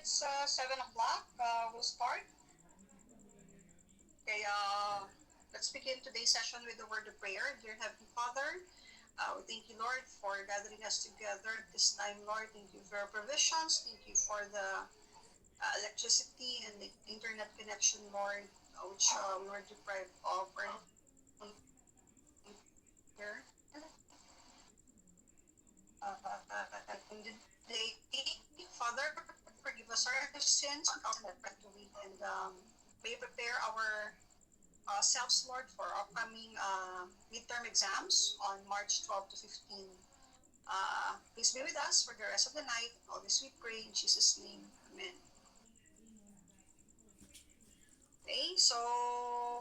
It's 7 o'clock. We'll start. Okay, let's begin today's session with the word of prayer. Dear Heavenly Father, we thank you, Lord, for gathering us together at this time, Lord. Thank you for your provisions. Thank you for the electricity and the internet connection, Lord, which we were deprived of earlier here. And today, Father, forgive us our sins and may prepare our selves, Lord, for upcoming midterm exams on March 12 to 15. Please be with us for the rest of the night. All this we pray in Jesus' name. Amen. Okay, so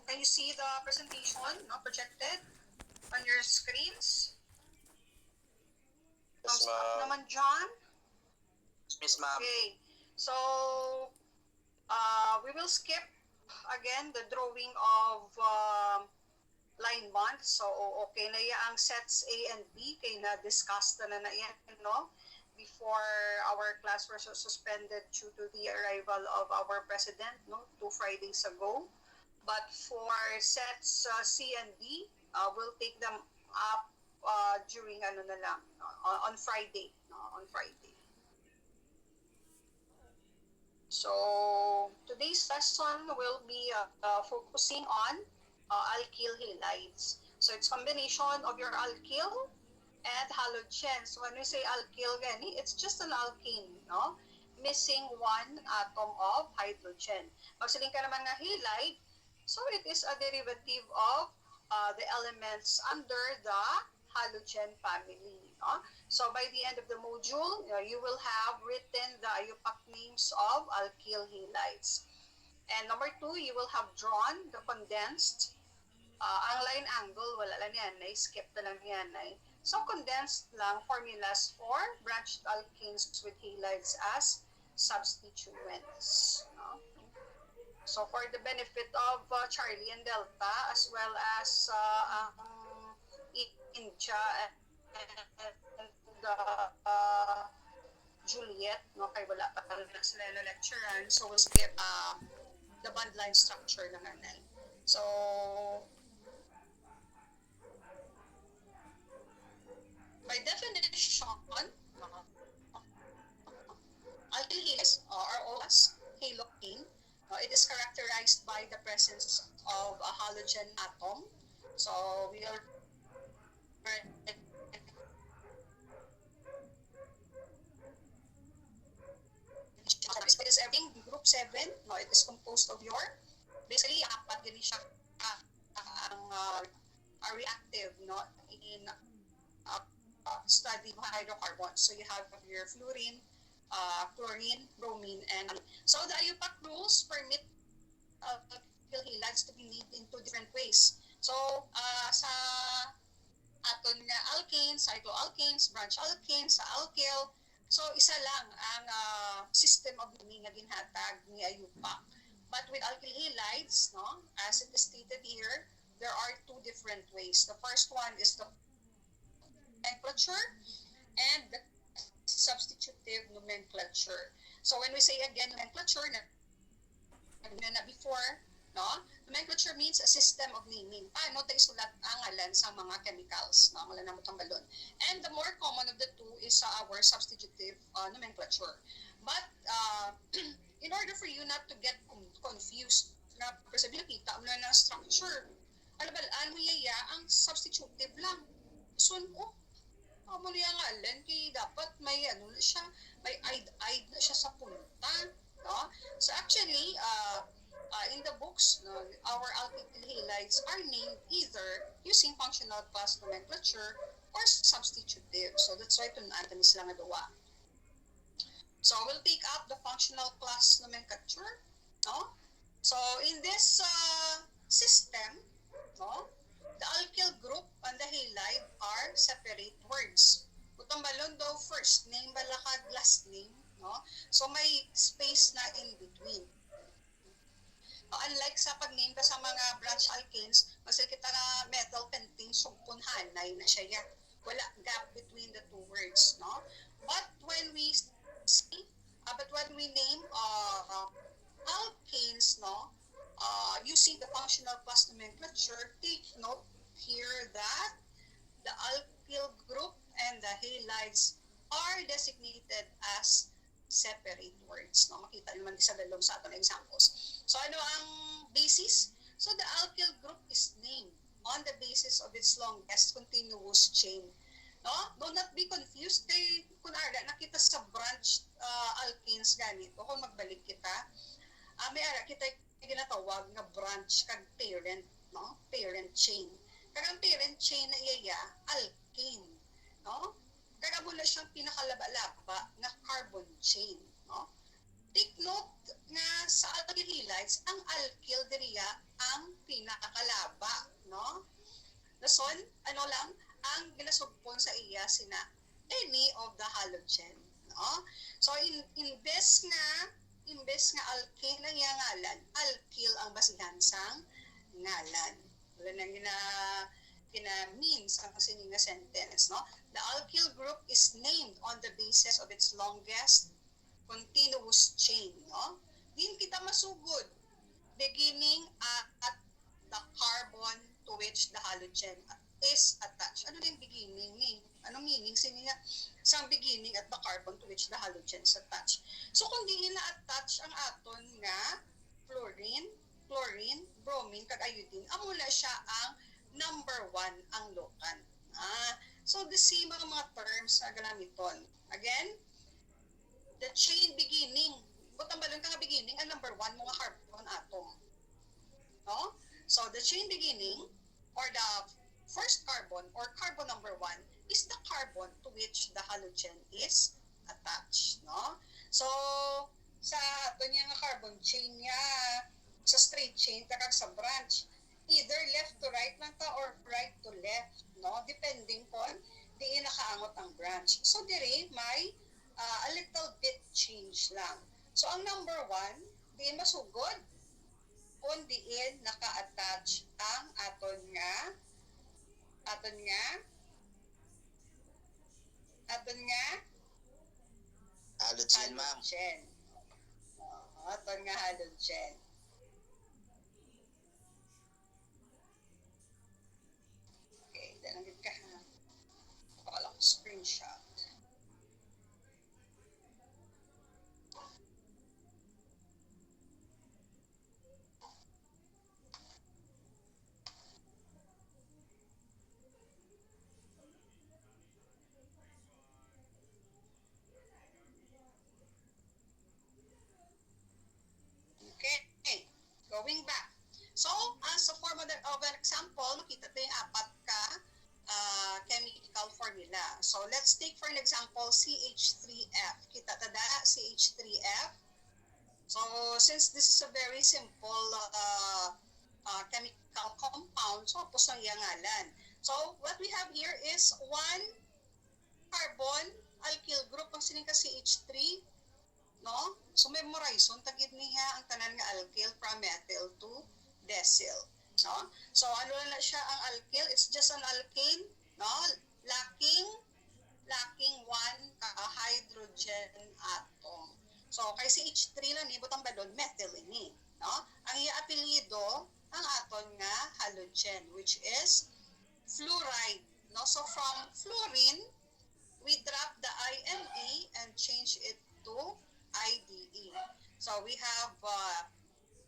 can you see the presentation projected on your screens? Yes, Thumbs up ma'am. naman, John. Yes, ma'am. Okay, so we will skip again the drawing of line month. So, okay na ang sets A and B, kay na-discuss na yan, no? Before our class was suspended due to the arrival of our president, no? 2 Fridays ago. But for sets C and D, we'll take them up during ano na lang, on Friday, no? On Friday. So, today's lesson will be focusing on alkyl halides. So, it's combination of your alkyl and halogen. So, when we say alkyl, it's just an alkane, no? Missing one atom of hydrogen. Magsaling ka naman na halide, so it is a derivative of the elements under the halogen family. No? So by the end of the module, you will have written the IUPAC names of alkyl halides. And number 2, you will have drawn the condensed. Ang line angle, wala lang yan. Skip na lang yan. So condensed lang formulas for branched alkanes with halides as substituents. No? So for the benefit of Charlie and Delta, as well as India and Juliet, no, kay wala pa talaga sila na lecturean, so we'll skip the bond line structure naman. So, by definition, alkyl halides are all as halocene. It is characterized by the presence of a halogen atom. So, we already is everything group 7, no, it is composed of your, basically, apat din siya ang reactive, no, in study hydrocarbons. So you have your fluorine, chlorine, bromine, and so the IUPAC rules permit alkyl halides to be made in 2 different ways. So sa aton nga alkanes, cycloalkanes, branch alkanes, sa alkyl, so isa lang ang system of naming nga ginhatag ni IUPAC. But with alkyl halides, no, as it is stated here, there are 2 different ways. The first one is the nomenclature and the substitutive nomenclature. So when we say again nomenclature, na before, no? Nomenclature means a system of naming. Paano tayo sulat ang ngalan sa mga chemicals, no? Wala na mo balon. And the more common of the two is our substitutive nomenclature. But in order for you not to get confused, na sabi nakita mo na ng structure, ano yaya ang substitutive lang. So, mo niya ngalan, kaya dapat may ano na siya, may ide na siya sa punta. No? So actually, in the books, no, our alkyl halides are named either using functional class nomenclature or substitutive. So that's why ito natin sila nga duwa. So we'll take up the functional class nomenclature. No? So in this system, no, the alkyl group and the halide are separate words. Kutang balon daw first name balakad last name, no? So may space na in between. Unlike sa pag-name ka sa mga branch alkanes, masal kita na metal contain sugpon hanay na siya yan. Wala gap between the 2 words, no? But when we say But when we name alkanes, no, using the functional class nomenclature, take note here that the alkyl group and the halides are designated as separate words. No? Makita naman sa dalawang sa atong examples. So ano ang basis? So the alkyl group is named on the basis of its longest continuous chain. No? Do not be confused kay kunara nakita sa branch alkanes ganito kung magbalik kita. May ara kita ginatawag nga branch kag parent, no? Parent chain. Kag parent chain na iya alkane, no? Kag amo na siyang pinakalaba-laba nga carbon chain, no? Take note nga sa alkyl halides ang alkyl diriya ang pinakalaba, no? Dason, ano lang, ang ginasugpon sa iya sina any of the halogen, no? So imbes nga alkane ang iya ngalan, alkyl ang basihan sang ngalan. Wala nang means ang sining nga sentence, no? The alkyl group is named on the basis of its longest continuous chain, no? Din kita masugod beginning at the carbon to which the halogen is attached. Ano din beginning ni? Anong meaning? Sino nga sa beginning at the carbon to which the halogen is attached. So kung di na-attach ang aton nga fluorine, chlorine, bromine, kag iodine, amo na siya ang number 1 ang lokan. So the same mga terms na gamiton. Again, the chain beginning. Butang balon ka nga beginning, ang number 1 mga carbon atom. No? So the chain beginning or the first carbon or carbon number 1 is the carbon to which the halogen is attached, no? So sa ato niya nga carbon chain niya sa straight chain takag sa branch, either left to right lang ta or right to left, no? Depending on diin nakaangot ang branch. So dire may a little bit change lang. So ang number 1 diin masugod kung diin naka-attach ang aton nga Halogen, ma'am. Aton nga halogen. Okay, danagit ka ha. Pakala ko screenshot. Okay, going back. So, as a form of an example, makita tayo yung apat ka chemical formula. So, let's take for an example, CH3F. Kita tada, CH3F. So, since this is a very simple chemical compound, so hapos ng iyangalan. So, what we have here is one carbon alkyl group ang sining ka CH3, no? So memorize tagid niya ang tanan nga alkyl from methyl to decyl, no? So ano na siya ang alkyl? It's just an alkane, no? Lacking one hydrogen atom. So kay CH3 lang ni butang balon methyl ini, no? Ang iya apelyido ang aton nga halogen which is fluoride, no? So from fluorine we drop the INE and change it to IDE. So we have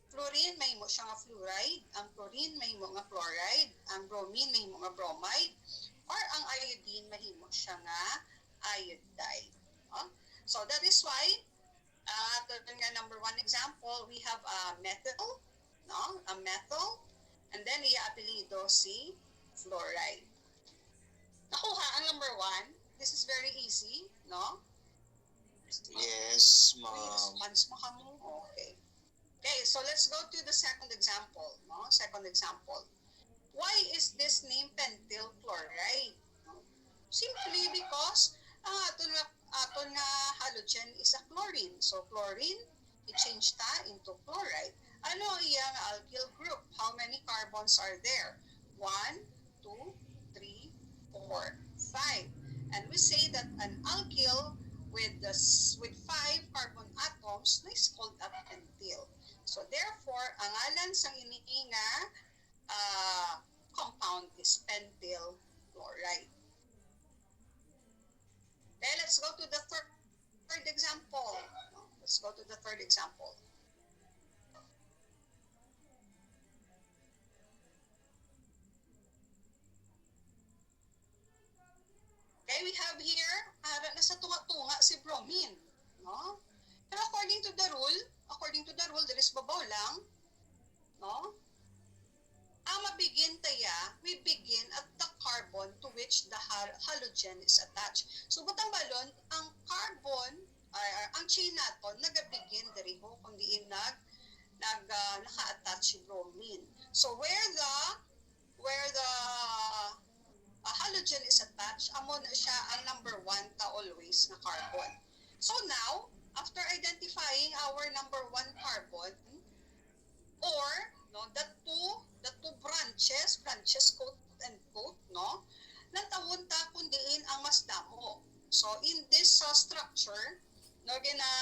fluorine, may mo siya nga fluoride, ang chlorine, may mo nga chloride, ang bromine, may mo nga bromide, or ang iodine, mahimo siya nga iodide. So that is why, nga number 1 example, we have a methyl, no? A methyl, and then i-apelido si fluoride. Nakuha ang number 1. This is very easy, no? Yes, ma'am. Response mo ka mo? Okay. Okay, so let's go to the second example, no? Second example. Why is this name pentyl chloride? Simply because aton nga halogen is a chlorine. So chlorine, i-change ta into chloride. Ano iyang alkyl group? How many carbons are there? 1, 2, 3, 4, 5. And we say that an alkyl with 5 carbon atoms na is called a pentyl. So therefore, ang ngalan sang ini nga compound is pentyl chloride. Okay, let's go to the third example. Let's go to the third example. Okay, we have here, nasa tunga-tunga si bromine. No? Pero according to the rule, there is babaw lang. No? Ang mabigin taya, we begin at the carbon to which the halogen is attached. So, butang balon, ang carbon, ang chain nato, nagabigin diri ho, kundi naka-attach si bromine. So, where the halogen is attached, amo na siya ang number 1 ta always na carbon. So now, after identifying our number 1 carbon, or the two branches quote and quote, nantawon ta kundiin ang mas damo. So in this structure, gina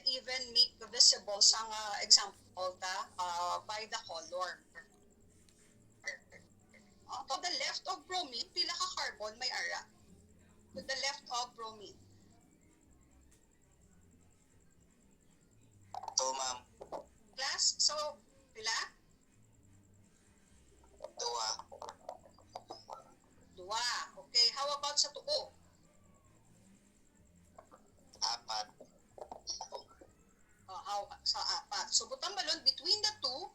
even make visible sa example ta by the color. To the left of bromine, pila ka carbon may ara? To the left of bromine. 2, ma'am. Class, so, pila? 2. 2. Okay, how about sa tuo? 4. Sa 4. So, butang balon, between the two,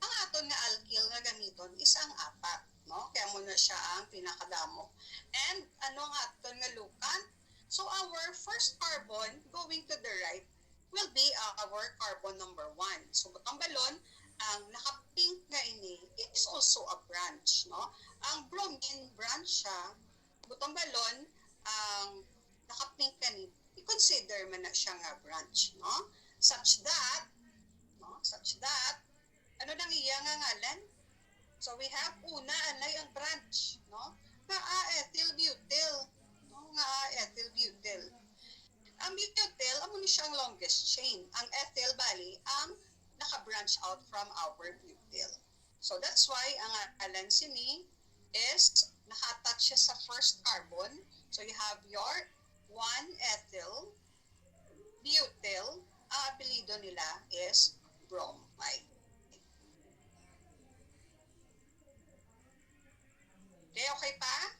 ang aton nga alkyl nga gamiton is ang 4. No? Kaya muna siya ang pinakadamo. And ano nga aton nga lukan? So, our first carbon going to the right will be our carbon number 1. So, butang balon, ang naka-pink nga ini is also a branch. No? Ang bromine branch siya, butang balon, ang naka-pink nga ni, i-consider man na siya nga branch. No? Such that, ano nang iya nga ngalan? So we have una anay ang branch, no? Nga ethyl butyl, no? Nga ethyl butyl. Ang butyl amo ni siyang longest chain. Ang ethyl bali ang naka-branch out from our butyl. So that's why ang alan sini is naka-attach siya sa first carbon. So you have your 1-ethyl butyl. Ang apelyido nila is bromide. Okay pa?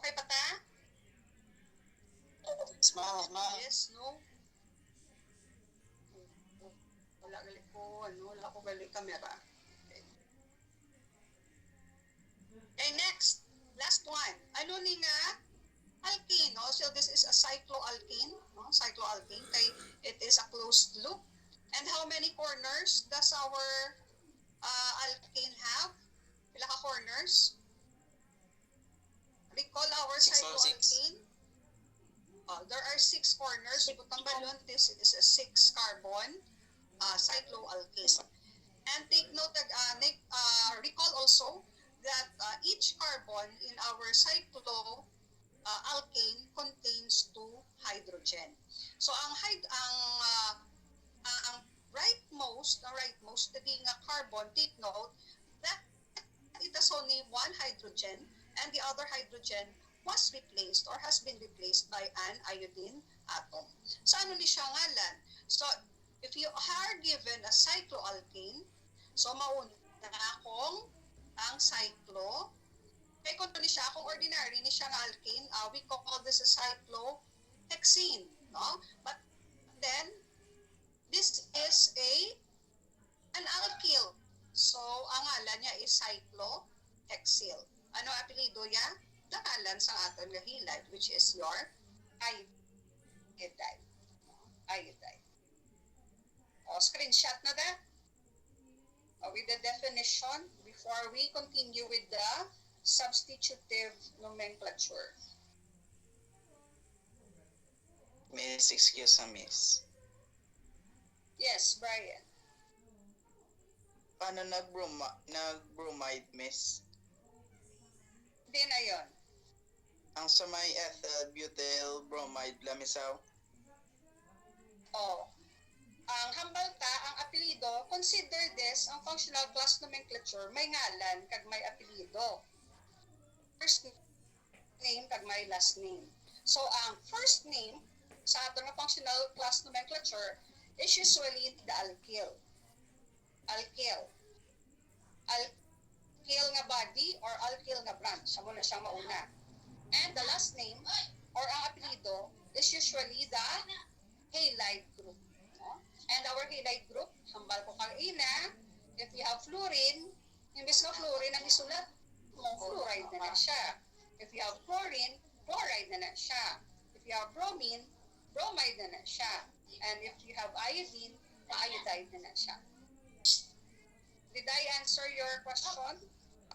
Okay pa ta? Yes, ma'am. Yes, no? Wala ko gali kamera. Okay, next. Last one. Ano ni nga? Alkene, no? So this is a cycloalkene, no? Cycloalkene. Okay, it is a closed loop. And how many corners does our alkene have? Pila ka corners? Recall our cycloalkene. There are 6 corners. Butang balon, this is a 6 carbon cycloalkane. And take note, recall also that each carbon in our cycloalkane contains 2 hydrogen. So ang rightmost being a carbon, take note that it has only 1 hydrogen and the other hydrogen was replaced or has been replaced by an iodine atom. So ano ni siya ngalan? So if you are given a cycloalkane, so mauna akong ang cyclo. Kaya kung ni siya, kung ordinary ni siya ng alkane, we call this a cyclohexene. No? But then, this is an alkyl. So, ang ngalan niya is cyclohexyl. Ano apelido niya? Nakalan sa aton nga hilad, which is your iodide. Iodide. Screenshot na that. With the definition before we continue with the substitutive nomenclature. Miss, excuse me, miss. Yes, Brian. Paano nag-bromide, miss? Hindi na yun. Ang sa may ethyl butyl bromide lamisaw. Oh, ang hambalta, ang apelido, consider this ang functional class nomenclature may ngalan kag may apelido. First name kag may last name. So ang first name sa ato nga functional class nomenclature is usually the alkyl. Alkyl. Alkyl nga body or alkyl nga branch. Amo na siyang mauna. And the last name or ang apelido is usually the halide group. No? And our halide group, hambal ko kang ina, if you have fluorine, imbes na fluorine ang isulat mo, fluoride na siya. If you have chlorine, chloride na siya. If you have bromine, bromide na siya. And if you have iodine, iodide na siya. Did I answer your question,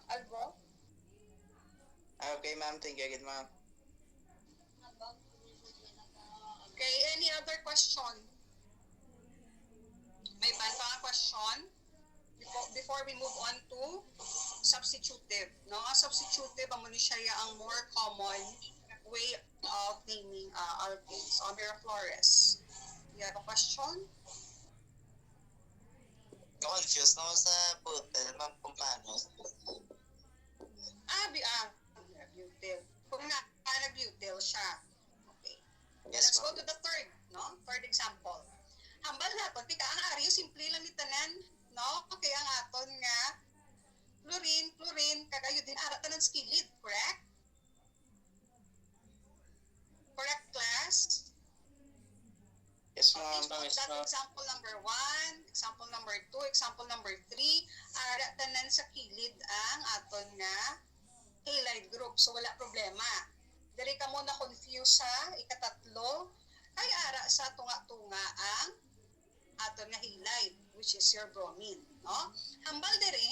Albo? Okay, ma'am. Thank you again, ma'am. Okay, any other question? May ba pa question? Before we move on to substitutive. No? Substitutive, amo ni siya ang more common way of naming alkanes. Mira Flores, you have a question? Confused ako sa butyl, ma'am, kung paano. Butyl. Kung butyl siya. Okay. Yes, Let's go ma'am. to the third, no? Third example. Hambal naton, pika ang ariyo, simple lang ni tanan, no? Okay, ang aton nga, fluorine, kagayo din, ara tanan skilid, correct? Correct, class? Yes, Okay, ma'am. so Yes, that ma'am. example number 1, example number 2, example number 3, ara tanan sa kilid ang aton nga halide group. So wala problema. Diri ka mo na confuse sa ikatatlo ay ara sa tunga-tunga ang aton nga halide, which is your bromine, no? Hambal diri,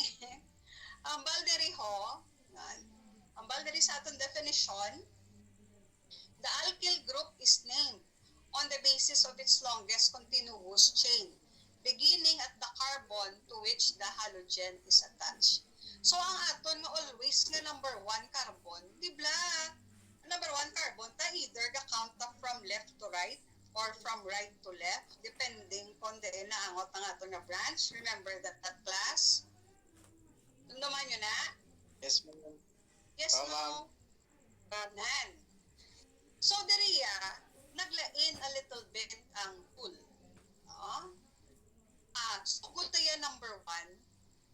hambal diri ho, hambal diri sa aton definition, the alkyl group is named on the basis of its longest continuous chain, beginning at the carbon to which the halogen is attached. So ang aton nga always nga number 1 carbon, di ba? Number 1 carbon, ta either ga-count ta from left to right or from right to left, depending kung dahil naangot ang aton nga branch. Remember that class? Tunduman nyo na? Yes, ma'am. Yes, Oh, ma'am. no? Nan. So, diriya, naglain a little bit ang tool. No? Sugod tayo number 1,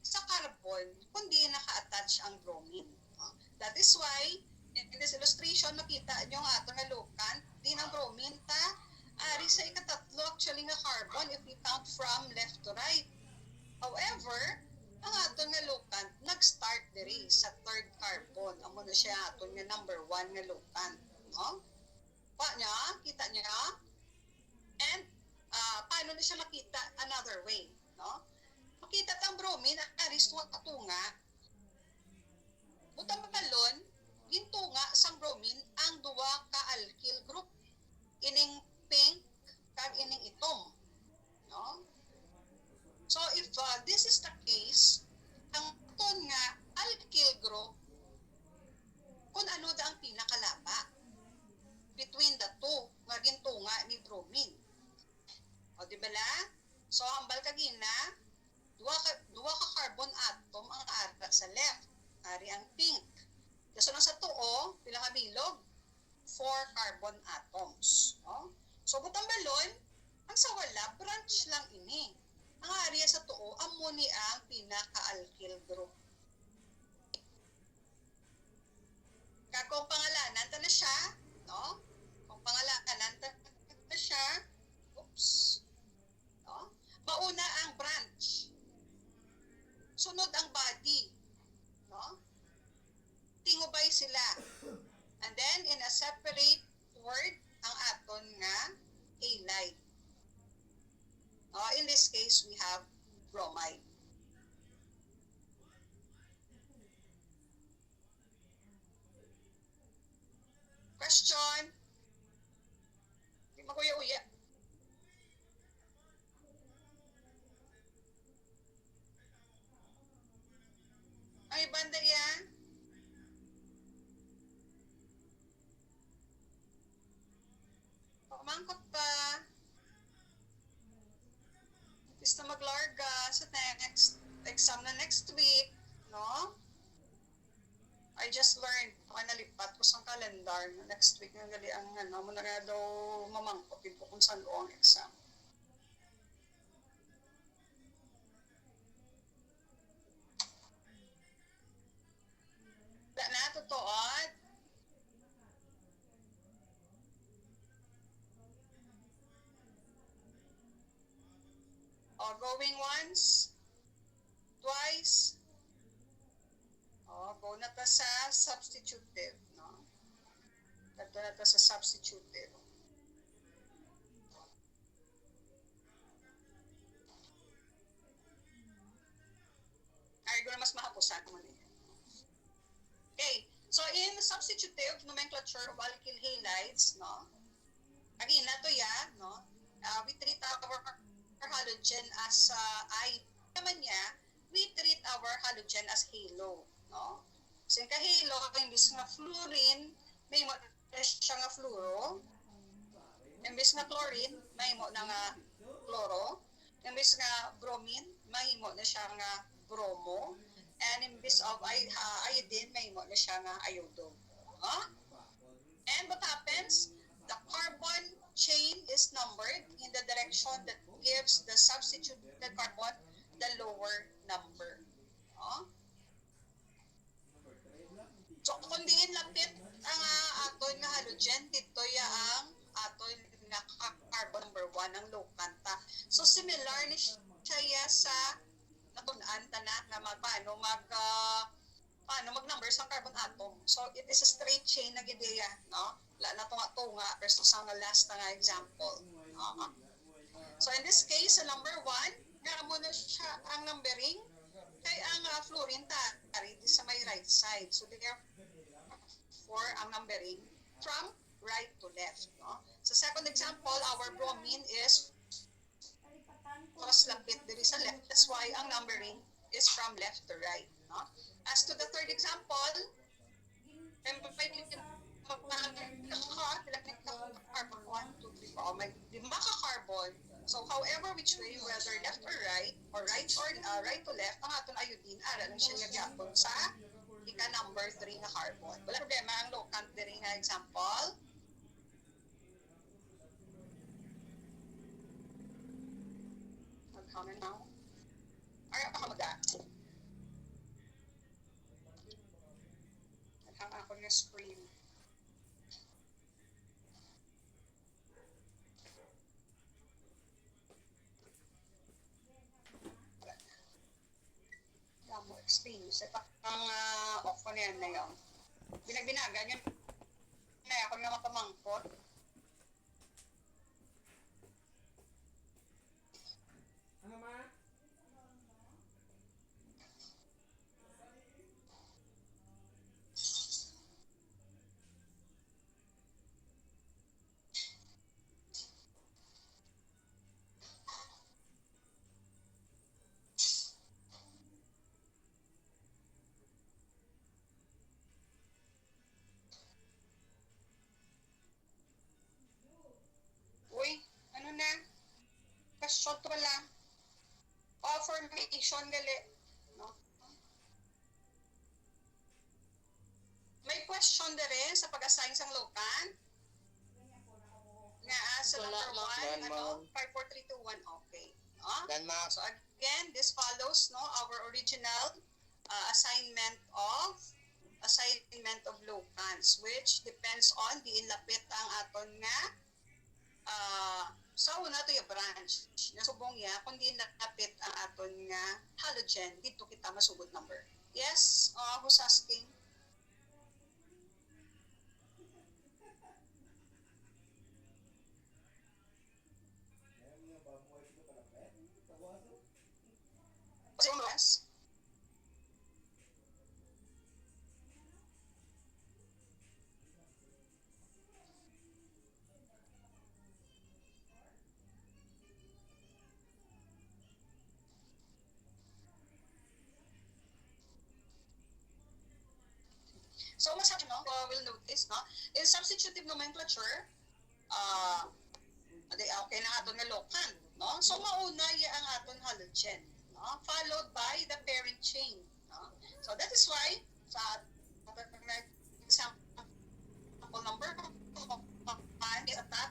sa carbon, kundi naka-attach ang bromine. No? That is why, in this illustration, makita nyo ang ato nga locant, di ng bromine ta, ari sa ikatatlo actually nga carbon if we count from left to right. However, ang aton nga locant, nag-start diri sa third carbon. Amo na siya aton nga number 1 nga locant. No? Kita niya? And paano na siya makita another way, no? Makita tang bromine aris wa katunga. Butang balon, gintunga sang bromine ang duwa ka alkyl group. Ining pink kag ining itom, no? So if this is the case, ang ton nga alkyl group kung ano da ang pinakalaba between the two nga gintunga ni bromine. O di ba la? So hambal kagina, duwa ka carbon atom ang ara sa left, ari ang pink. Kaso lang sa tuo, pila ka bilog? 4 carbon atoms. No? So butang balon, ang sa wala branch lang ini. Ang area sa tuo amo ni ang pinaka-alkyl group. Kung pangalanan ta na siya, no? Kung pangalanan ta na siya, oops. No? Mauna ang branch. Sunod ang body. No? Tingubay sila. And then, in a separate word, ang aton nga halide. No? In this case, we have bromide. Question? Hindi maguya-uya. Ang ibanda yan? I just learned, nalipat ko sa calendar, next week nga gali ang mo na nga daw mamangkot ko kung saan ko ang exam. Wala na, tutuod. Going once, twice. Go na ta sa substitutive, no? Dito na ta sa substitutive. Ay, ko na mas mahapusan mo niya. Okay, so in substitutive nomenclature of alkyl halides, no? Again, nato ya, no? We treat our halogen as I naman niya, we treat our halogen as halo, no? So yung kahalo, imbis nga fluorine, may mo siya nga fluoro. Imbis nga chlorine, may mo na nga chloro. Imbis nga bromine, may mo na siya nga bromo. And imbis of iodine, may mo na siya nga iodo. Huh? And what happens? The carbon chain is numbered in the direction that gives the substituted carbon the lower number. Huh? So kung diin lapit ang aton nga halogen, dito ya ang aton nga carbon number 1 ang low kanta. So similar ni siya sa natunan ta na paano mag-number sa carbon atom. So it is a straight chain na ideya, no? Wala na tunga versus sa last nga example. So in this case, sa number 1, nga mo na siya ang numbering kay ang fluorine tari sa may right side. So therefore, ang numbering from right to left. No? Sa second example, our bromine is mas lapit diri sa left. That's why ang numbering is from left to right. No? As to the third example, carbon 1, 2, 3, 4. May 5 ka-carbon. So however which way, whether left or right right to left, ang aton iodine ara lang siya gyapon sa ika number 3 na carbon. Wala problema ang locant diri nga example. Magkano now? Ara pa kamaga. Naghang ako ng screen. Explain. Sa pang off ko na yan na yun. Binagbinagan yun na ako na makamangkot. Ano ma? Uy, ano na? Question to lang. Formation gali. No? May question na rin sa pag-assign sang locant? Nga sa number 1, ano? 5, 4, 3, 2, 1, okay. So again, this follows no our original assignment of locants, which depends on the inlapit ang aton nga sa una to yung branch. Nasubong ya, kundi napit ang aton nga halogen, dito kita masugod number. Yes? Who's asking? Yes? So, mas we'll notice, no? In substitutive nomenclature, okay na aton nga locant, no? So, mauna ya ang aton halogen, no? Followed by the parent chain, no? So, that is why, sa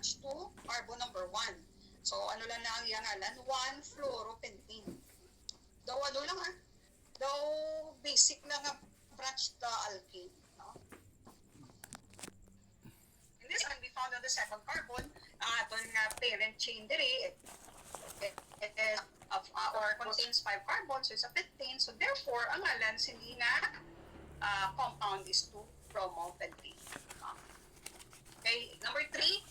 attached to carbon number 1. So, ano lang na ang iyangalan? 1-fluoropentane. Daw ano lang daw basic na nga branch the alkane. No? And this can be found on the second carbon. Ito nga parent chain diri, or contains 5 carbons, so it's a pentane. So therefore, ang ngalan hindi nga compound is 2-bromopentane. Okay, number 3,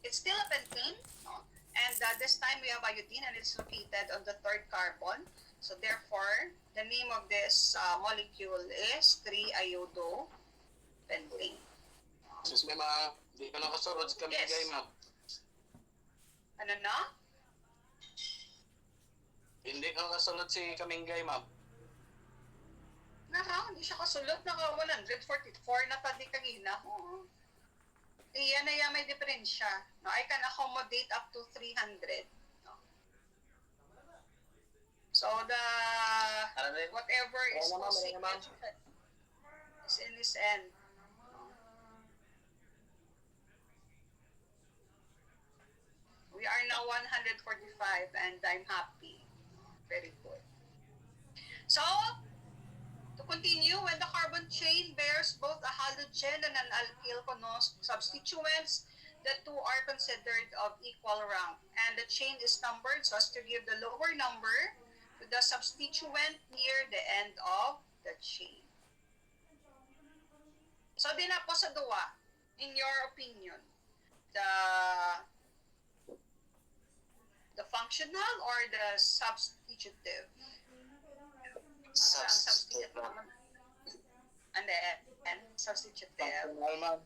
it's still a pentane, no? And this time we have iodine and it's located on the third carbon. So therefore, the name of this molecule is 3-iodopentane. Sus, may mga, di ka nakasurod sa kamigay, Yes. ma'am. Ano na? Hindi ka nakasunod si kamingay, ma'am. Hindi siya kasulot. Naka 144 na tadi kagina. Iyan na yan may diferensya. No, I can accommodate up to 300. No? So the whatever is cosecant is in this end. We are now 145 and I'm happy. Very good. So, to continue, when the carbon chain bears both a halogen and an alkyl substituents, the two are considered of equal rank. And the chain is numbered so as to give the lower number to the substituent near the end of the chain. So, din na po sa duwa, in your opinion, the functional or the substitutive? Substitute, ma'am. And then, substitutive. Functional, ma'am.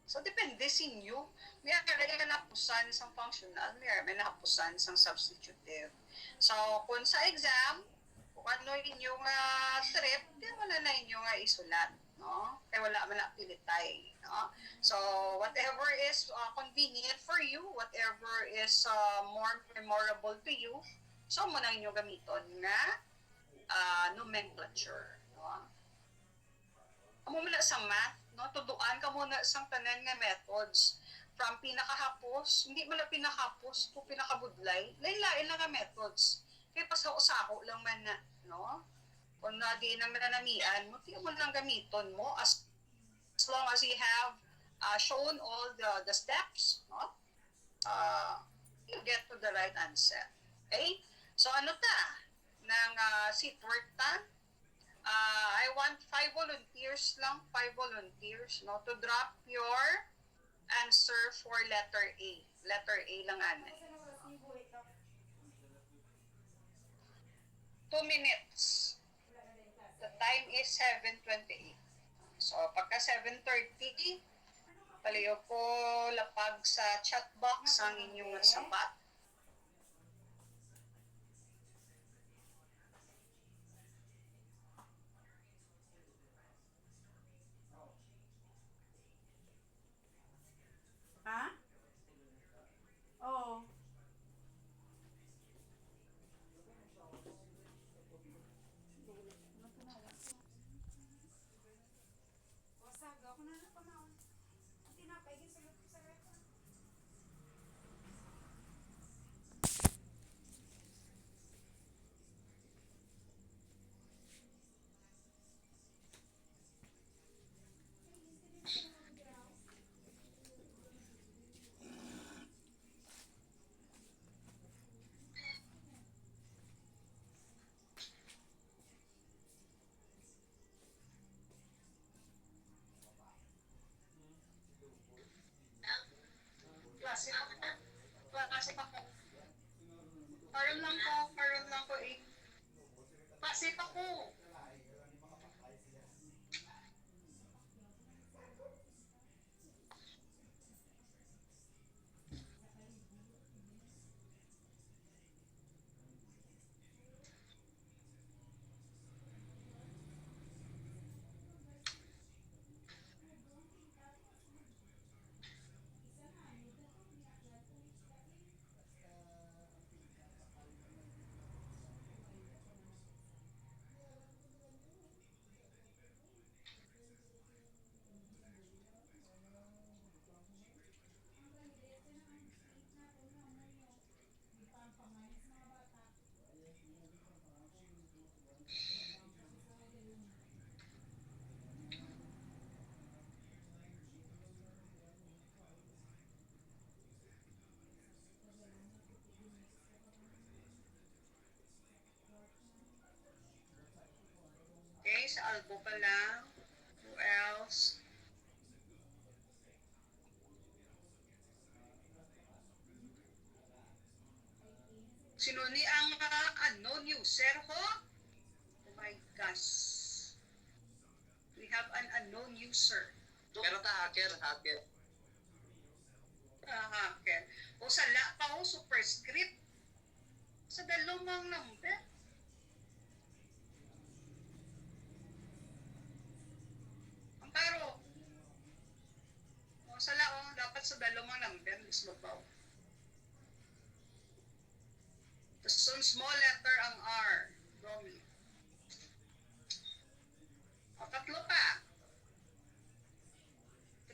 So, depende sa inyo. May nahapusan sa functional, may nahapusan sa substitutive. So, kung sa exam, kung ano inyong trip, di wala na inyong isulat. No? Kaya wala man na pilitay. No? So, whatever is convenient for you, whatever is more memorable to you, so mo na inyong gamiton nga nomenclature. No? Amo muna sa math, no? Tuduan ka muna sa tanan nga methods. From pinakahapos, hindi mo na pinakahapos, kung pinakabudlay, lain-lain lang nga methods. Kaya pasaho-saho lang man na, no? Kung di naman nanamian mo, tiyo mo lang gamiton mo as long as you have shown all the steps, no? You get to the right answer. Okay? So ano ta? Nang seat work ta? I want 5 volunteers lang, 5 volunteers, no? To drop your answer for letter A. Letter A lang ane. 2 minutes. The time is 7:28. So, pagka 7:30, paliyo ko lapag sa chat box ang inyong sapat. Ha? Oo. Klase pa ko. Karon lang ko eh. Klase pa ko. albo pala. Who else? Sino ni ang unknown user ho? Oh my gosh. We have an unknown user. Pero hacker. Hacker. O sala pa ho, superscript. Sa dalawang number. Amparo. O sala o, dapat sa dalawang number. Mas mabaw. So, small letter ang R. Romy. O, tatlo pa.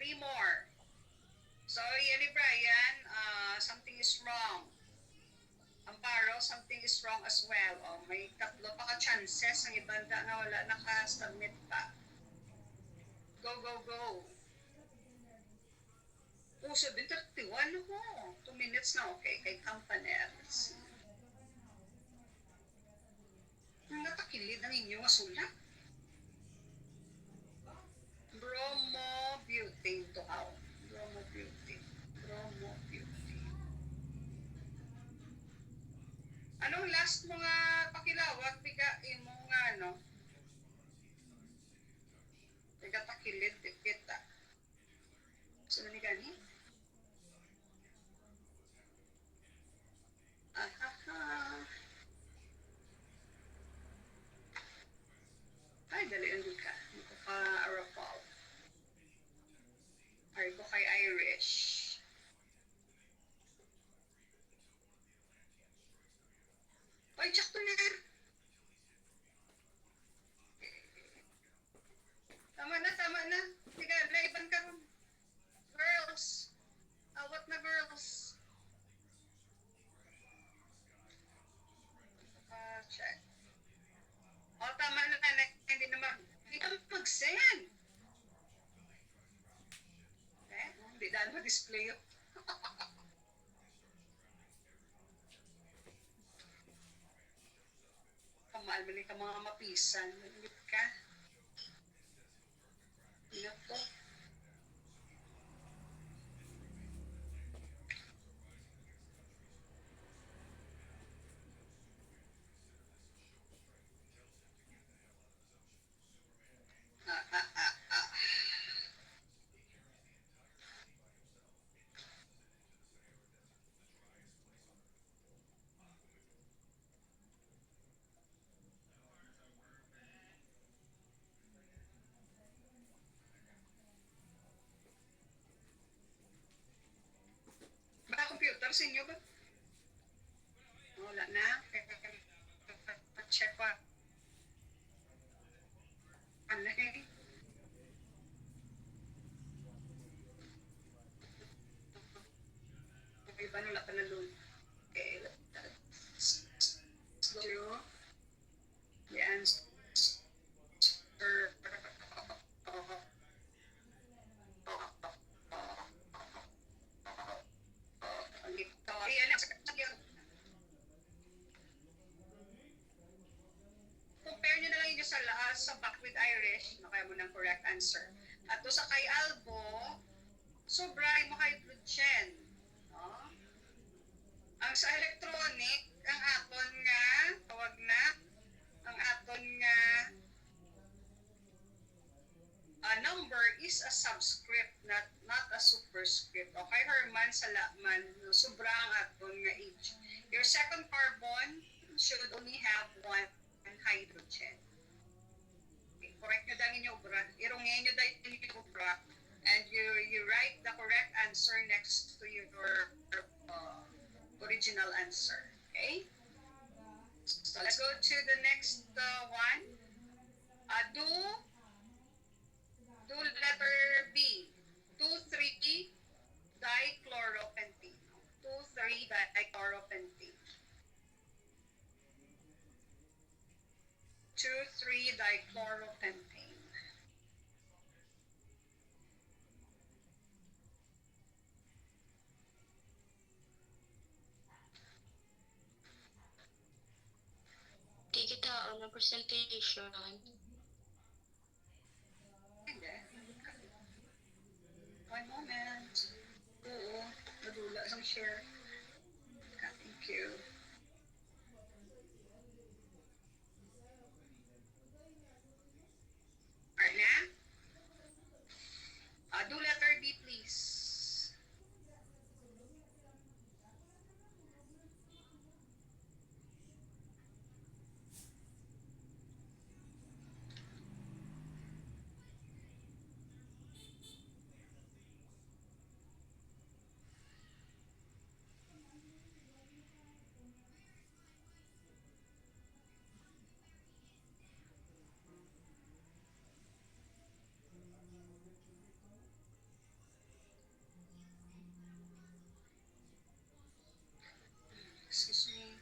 3 more. Sorry, Eli Brian, something is wrong. Amparo, something is wrong as well. O, may tatlo pa ka chances ang ibanda na wala naka-submit pa. Go, go, go. Oh, 7:31 ho. 2 minutes na, okay. Kay Campanel. Let's see. Natakilid ang inyong sulat. Bromobutane to how? Bromobutane. Anong last mga pakilawag? Biga imong ano? Biga takilid, kita. Sino ni gani? Ay, dali ang ka. Dito ka Arapal. Ay, ko kay Irish. Ay, tsak to na. Tama na. Tiga, naiban ka ron. Girls. Awat na girls. Check. O, tama na. Hindi ka mag-send. Hindi dahil ma-display yun. Kamal, mali ka mga mapisan. Malit ka. Ingat to. Baka computer sa inyo ba? Wala na. Check pa. Ano eh? Okay ba nila pa na doon? Okay. Let's go. The answer. Compare nyo na lang yun sa back with Irish, no, kaya mo ng correct answer. At doon sa kay Albo, sobra mo hydrogen. No? Ang sa electronic, ang aton nga, tawag na, ang aton nga number is a subscript, not a superscript. Okay, Herman, Salaman, sobra ang aton nga age. Your second carbon should only have one hydrogen. Okay, correct nyo dahil yung ubra. Irungin nyo dahil yung ubra. And you write the correct answer next to your original answer. Okay? So let's go to the next one. Do letter B. 2,3-dichloropentane. 2,3-dichloropentane. 2,3-dichloropentane. Di kita ang presentation. One moment. Oo, nadula ang share. Thank you. Arna? Do letter B, please. Excuse me.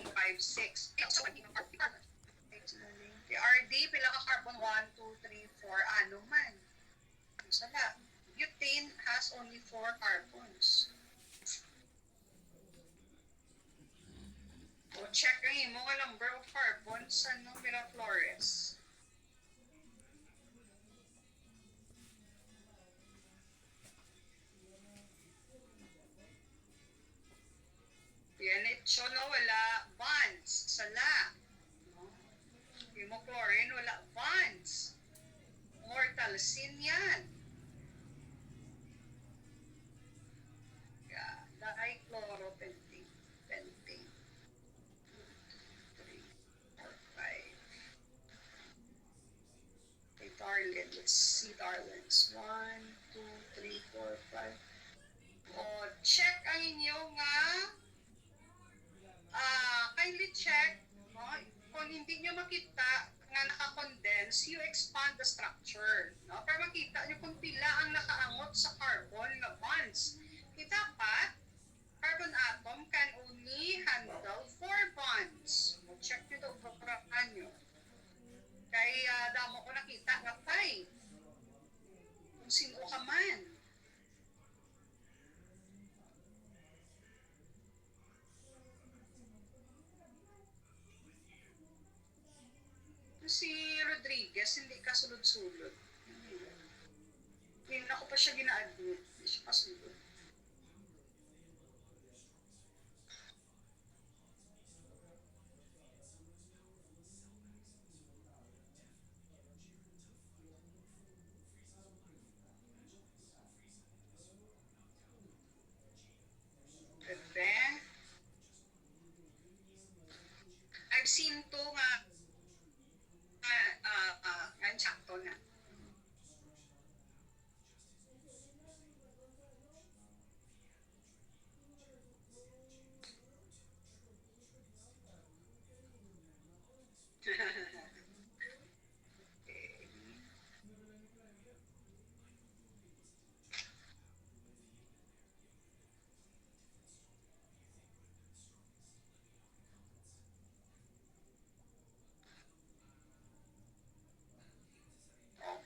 Five, six. So, the RD, pila ka carbon 1, 2, 3, 4, ano man. Sala. Butane has only 4 carbons. O check ang imo nga number of carbons sa numero Flores. Yan, it show na wala bonds. Sala. No? Imo chlorine, wala bonds. Mortal sin yan. Yeah, dichloropentane. Pentane. 3, 4, 5. Okay, darling. Let's see, darlings. 1, 2, 3, 4, 5. O, check ang inyo nga. Kindly check. No? Kung hindi nyo makita nga naka-condense, you expand the structure. No? Para makita nyo kung pila ang nakaangot sa carbon na bonds. Kita pa, carbon atom can only handle 4 bonds. Check nyo daw paparaan nyo. Kaya damo ko nakita nga 5. Kung sino ka man. Si Rodriguez, hindi ka sulod-sulod. Hindi na ko pa siya gina-admit. Hindi siya kasulod. Bebe. I've seen to nga sakto na.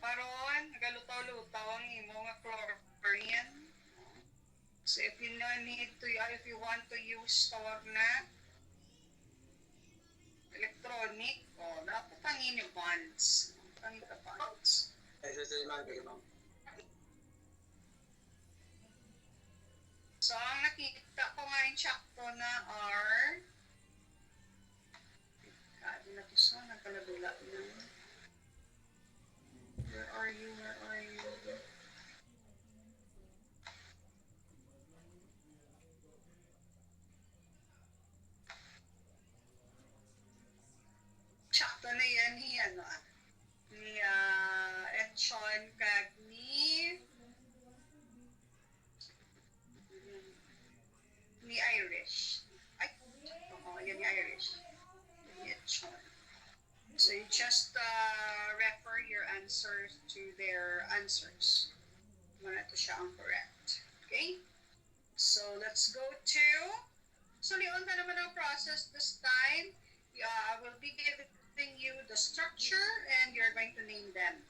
Paron, nagalutaw-lutaw ang imo nga chlorine. So if you if you want to use store na electronic, dapat tangin yung bonds. Tangin ka bonds. So ang nakita ko nga yung sakto na are kadi na to sa nagkalabula na. Where are you? Where are you? Sakto na yan ni Enchon kag ni Irish. Ay, yan ni Irish. Ni Enchon. So you just refer your answers to their answers. Kung ito siya ang correct. Okay? So let's go to... So Leon, na naman ang process this time. I will be giving you the structure and you're going to name them.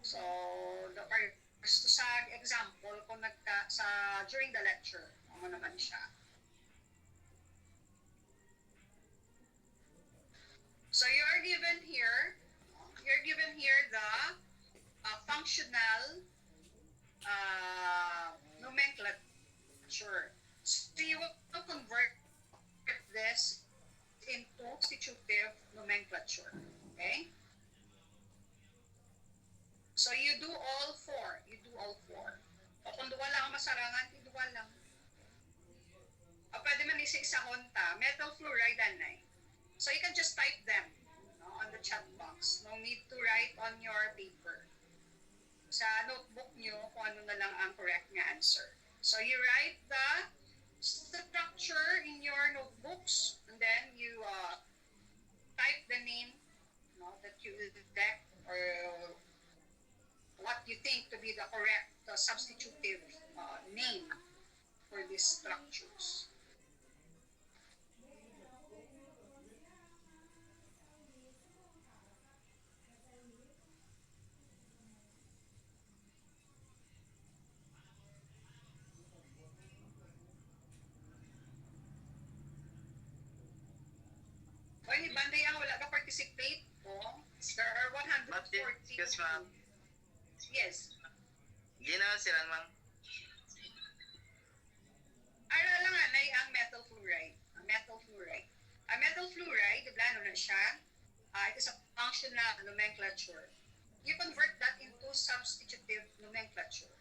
So the first sa example, kung during the lecture, ano naman siya. So you're given here the functional nomenclature. So you will convert this into substitutive nomenclature. Okay? So you do all four. O kung duwa lang ang masarangan, duwa lang. O pwede man isa honta, metal fluoride anay. So you can just type them on the chat box. No need to write on your paper. Sa notebook nyo kung ano na lang ang correct nga answer. So you write the structure in your notebooks and then you type the name that you detect or what you think to be the correct substitutive name for these structures. Oy, Banday ang wala ka participate po. There are 140. Yes, ma'am. Yes. Hindi na sila, ma'am. Ara lang anay ang metal fluoride. Ang metal fluoride, plano na siya. It is a functional nomenclature. You convert that into substitutive nomenclature.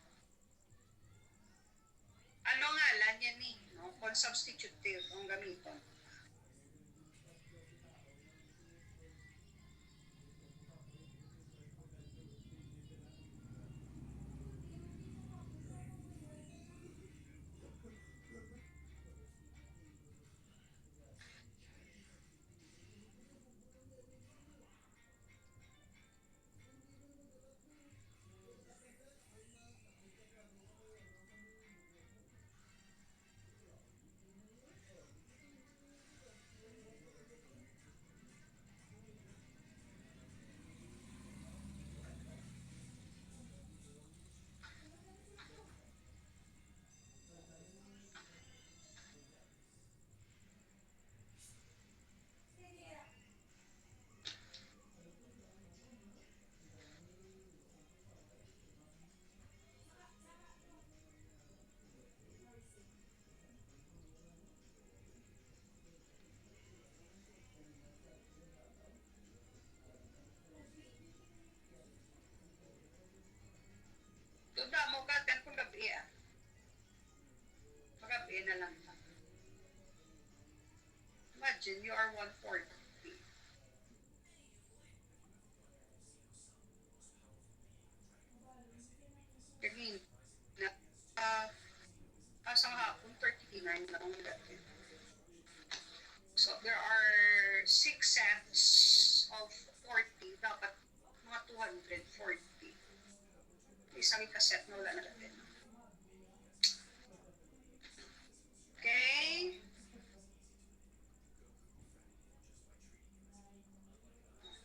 Ano nga lang yan ni? No? Kung substitutive ang gamiton. Duda mo ka, dan kung gabi Magabi na lang. Imagine, you are 140. Again, asang hapon, 39 lang ang gabi. So, there are 6 sets of 40. Dapat mga 240. Isang kaset na wala na natin. Okay?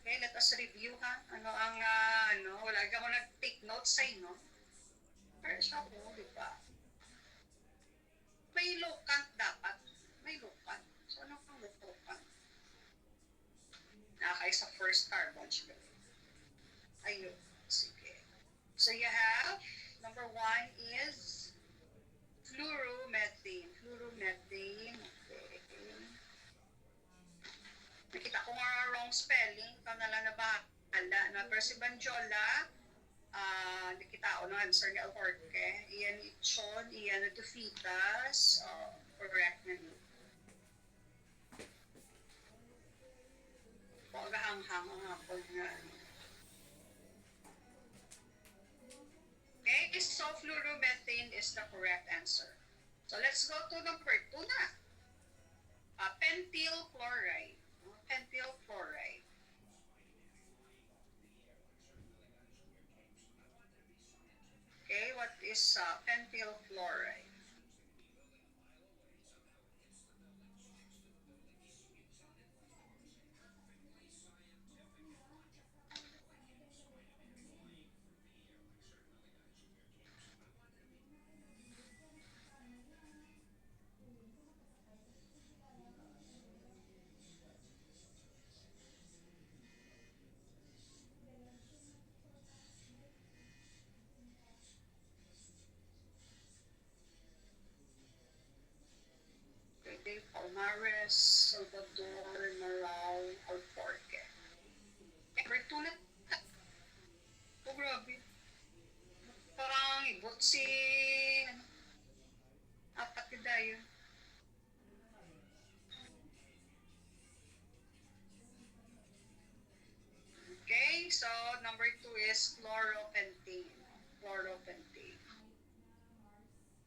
Okay, let us review ha. Ano ang, wala ka mo nag-take notes sa inyo. Pero siya po, di ba? May locant dapat. May locant. So, ano pang locant? Nakakay sa first carbon siya. Ayun. Sige. So you have, number 1 is fluoromethane. Okay. Nakita ko nga wrong spelling. Ikaw na lang na bahala. Pero si Banjola, nakita ko ng answer ni Alhorque. Iyan Ichon, iyan na Tufitas. Correct na nyo. Pagahang-hang ang hapon nga. Okay, so fluoromethane is the correct answer. So let's go to number 2 na. Pentyl chloride. pentyl fluoride. Okay, what is pentyl fluoride? Okay, Palmares, Salvador, Marao, Alforque. Number 2 na. Oh, grabe. Parang ibot si... Ano, apat ka dayo. Okay, so number 2 is chloropentane. Chloropentane.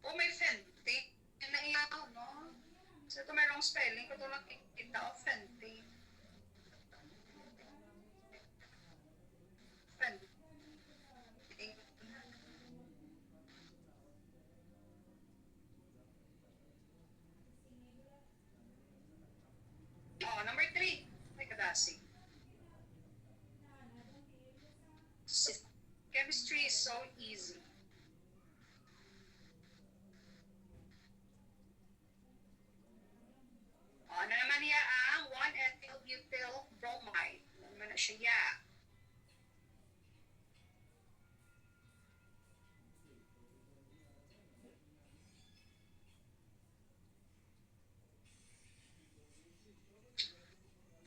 Oh, may pentane na iyaw, no? So, ito mayroong spelling ko ito nakikita o pentane. Pentane. Oh, number 3. May kadasi. Chemistry is so easy. Ano naman niya ang 1-ethyl-butyl bromide? Ano naman na siya?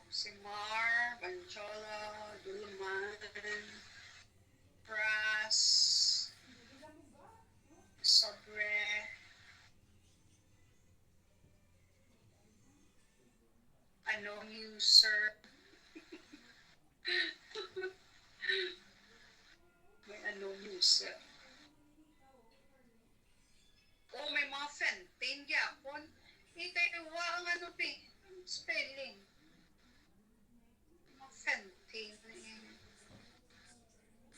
Simar, Banchola, Duluman, Pras, Sobre, ano, user, may ano, user. Oh, may mga pentane yapon. Ikaiwa ang ano, spelling. Mga pentane na yun.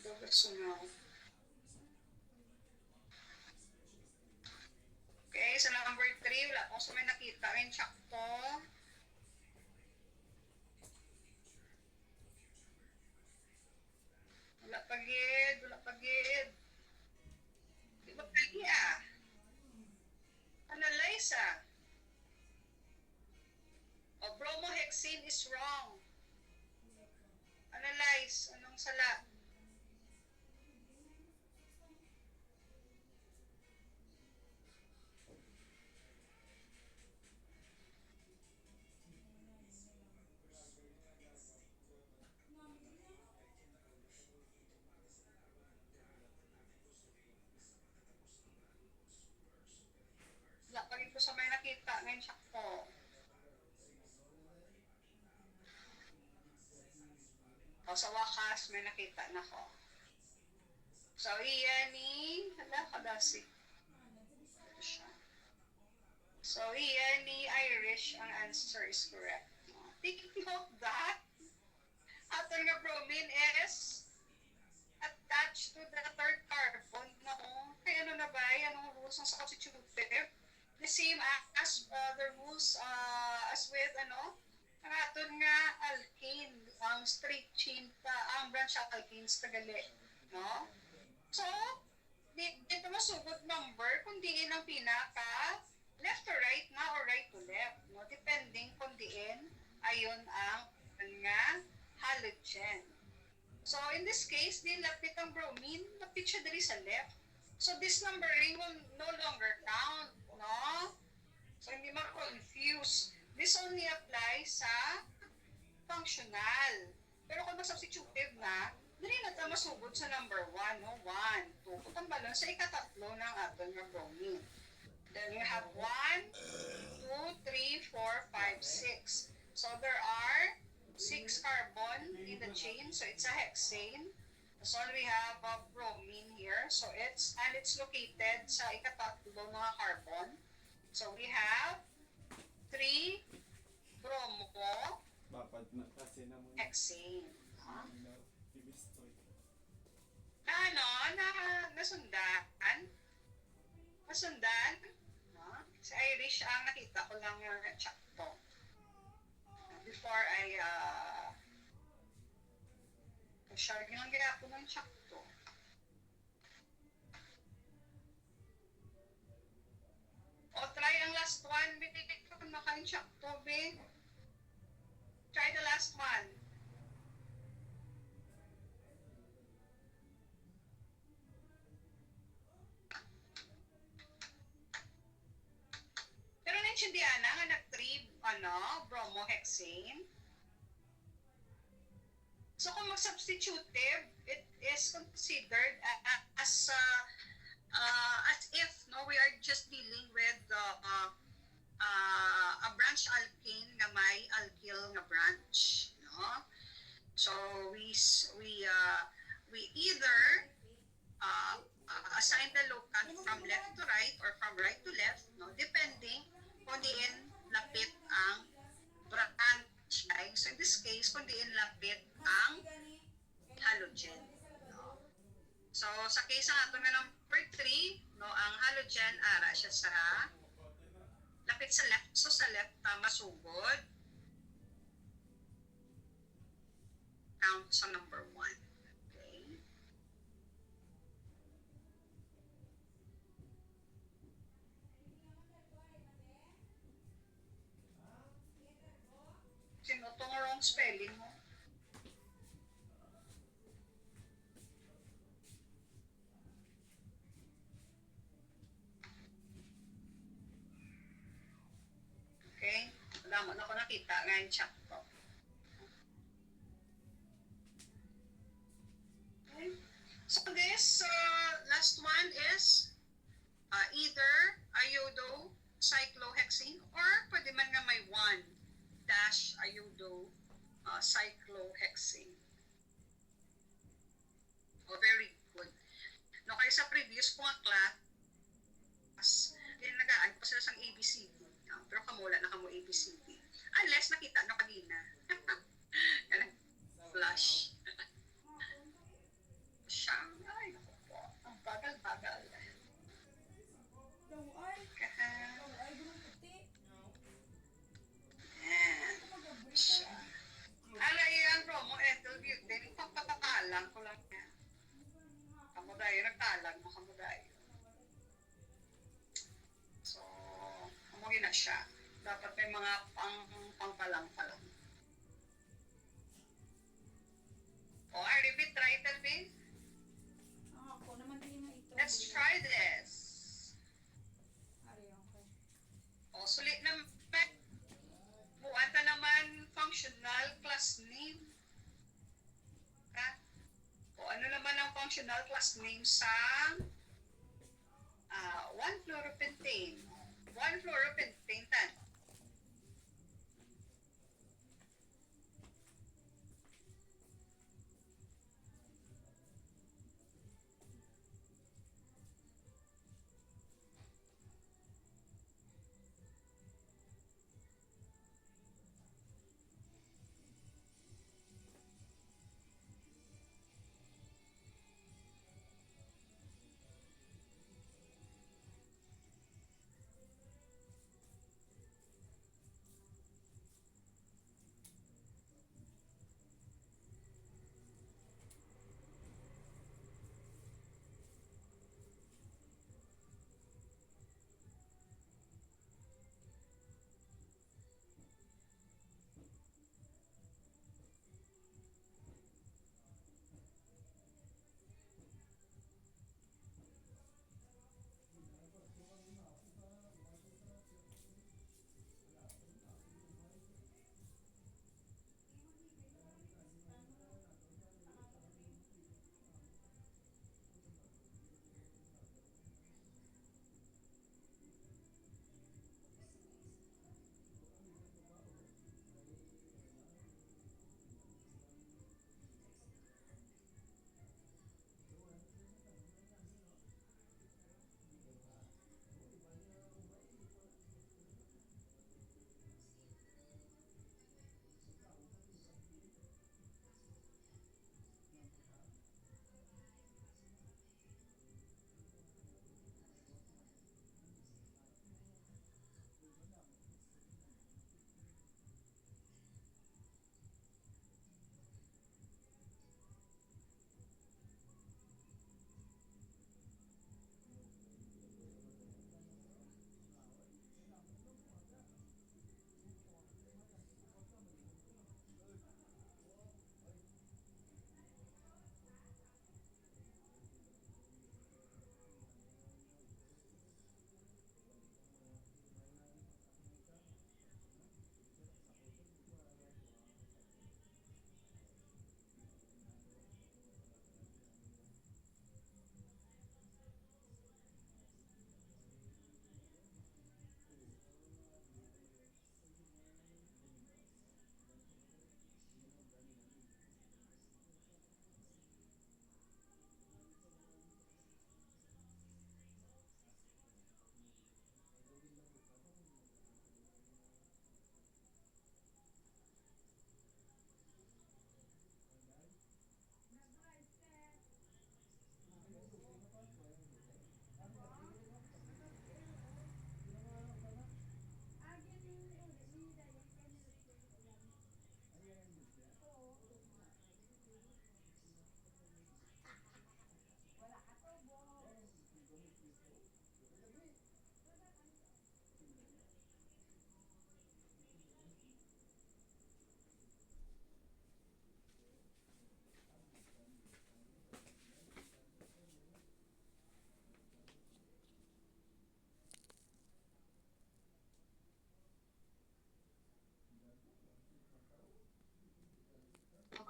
Dogasungaw. Okay, sa number 3, wala ko sa may nakita. May tsakto. Wala pagid, wala pagid. Di ba pagi ah? Analyze ah. Oh, bromohexane is wrong. Analyze. Anong sala? Wala pa rin ko sa may nakita. Ngayon siya ko. O, sa wakas, may nakita na ko. So, iyan ni... Hala, kadasi. So, iyan ni Irish. Ang answer is correct. Take note that aton nga bromine is attached to the third carbon. No? Kaya ano na ba? Anong rules ng substitutive? The same as the rules as with ano? Ang aton nga alkane, ang straight chain pa, ang branch alkanes tagali. No? So, dito masugod number, kundi ang pinaka left to right na or right to left. No? Depending kundiin, ayon ang nga halogen. So, in this case, din lapit ang bromine, lapit siya dali sa left. So, this numbering will no longer count. No? So, hindi ma-confuse. This only applies sa functional. Pero kung mag-substitutive na, dali na ito masugod sa number 1. No? 1, 2. Kutang balon sa ikatatlo ng aton nga bromine. Then you have 1, 2, 3, 4, 5, 6. So, there are 6 carbon in the chain. So, it's a hexane. So, we have a bromine here. So, it's located sa ikatatlo ng carbon. So, we have 3 bromo, hexane. Ibistoy. Nasundan? Masundan? No? Si Irish ang nakita ko lang yung tsakto. Before I, share yung gaya ko ng tsakto. O, try ang last one. Binigay ko na kayong tsakto, be. Try the last one. Pero naintindihan na nga nag-trib, bromohexane. So kung mag-substitutive, it is considered as if we are just dealing with a branch alkane na may alkyl na branch, no? So we either assign the locant from left to right or from right to left, no, depending kung diin lapit ang branch line. So in this case, kung diin lapit ang halogen. No? So sa case ng ato nga number 3, no, ang halogen ara siya sa lapit sa left. So sa left masugod. Count sa number 1. Okay. Sino itong wrong spelling mo? Okay? Wala mo na ako nakita ngayon check ko. Okay? So this last one is either iodo cyclohexane or pwede man nga may 1-iodo cyclohexane. Oh, very good. No, kaya sa previous ko nga class, nagaan ko sila sang ABCD. Pero kamula na kamo ABCD. Unless nakita no kanina. Flash. Siyang, ay, naku po. Ang bagal-bagal. Ala, yan, bromo, ethyl butane. Papatakalan ko lang yan. Kamudayo, nagtalag mo kamudayo. So, kamuhin na siya. Dapat may mga pangpalang-palang. O, Aribit, try it, Elvin. Ako naman din yung ito. Let's try this. Ari, okay. O, sulit na. Buwan ka naman functional class name. Ha? O, ano naman ang functional class name sa 1-fluoropentane? 1-fluoropentane tan.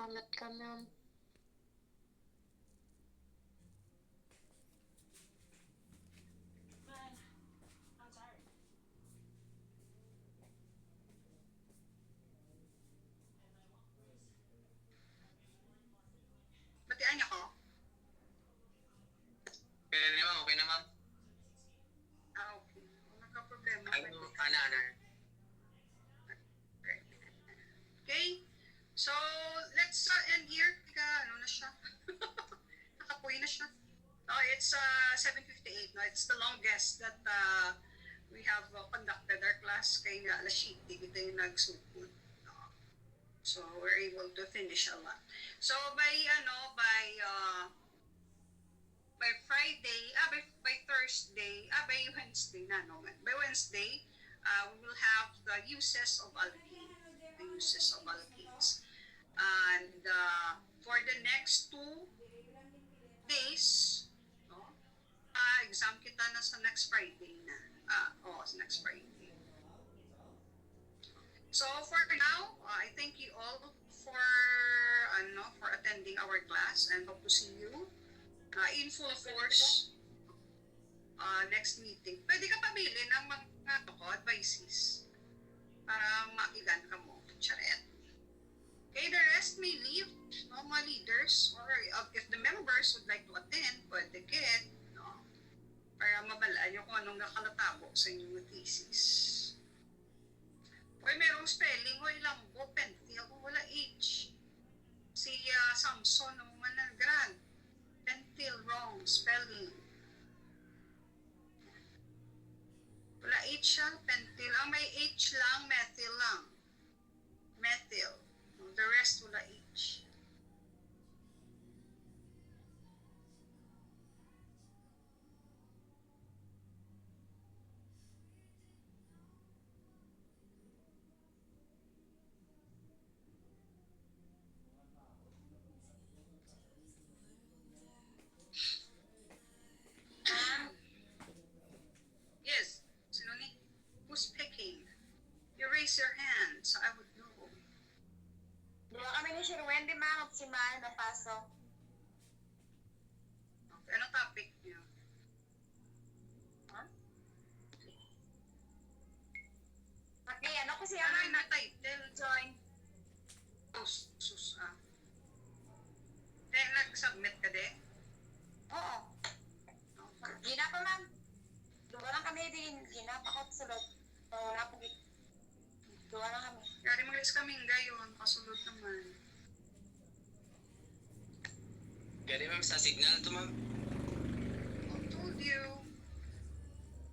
nakalat ka, ma'am. Batian niya ko? Okay na ma'am, okay na ma'am. Okay. Kung nagka-problema, Ano, ano. Okay? So, let's end here. Ano na siya? Nakapoy na siya. Oh, it's 7:58. No? It's the longest that we have conducted our class. Kaya nga, alas 7, kita yung nagsupod. So, we're able to finish a lot. So, by Friday, by Thursday, by Wednesday na naman. By Wednesday, we will have the uses of alkene. The uses of alkenes. And for the next 2 days, no, exam kita na sa next Friday na. Sa next Friday. So for now, I thank you all for attending our class and hope to see you in full force next meeting. Pwede ka pabili ng mga advices para mailan ka mo. Charet. Okay, the rest may leave, no, mga leaders, or if the members would like to attend, pwede get, no, para mabalaan nyo kung anong nakalatabo sa inyong thesis. Uy, merong spelling, ilang bo, pentil, wala H. Si Samson, naman na grand. Pentil, wrong, spelling. Wala H siya, pentil. Ang may H lang, methyl lang. Methyl. The rest wala H. Yes, sino ni? Who's picking? You raise your hand so I would know. Dua kami ni Sir Wendy, ma'am, at si Mahal napasok. Okay, anong topic niyo? Okay, ano kasi Ano ang yung title? join? Sus. Nag-submit ka din? Oo. Gina pa, ma'am. Dua lang kami din. Gina pa ko sulod. Wala po. Dua lang kami. Kaya mag-list kaming gayon, kasulod naman. Gari ma'am, sa signal to ma'am. I told you.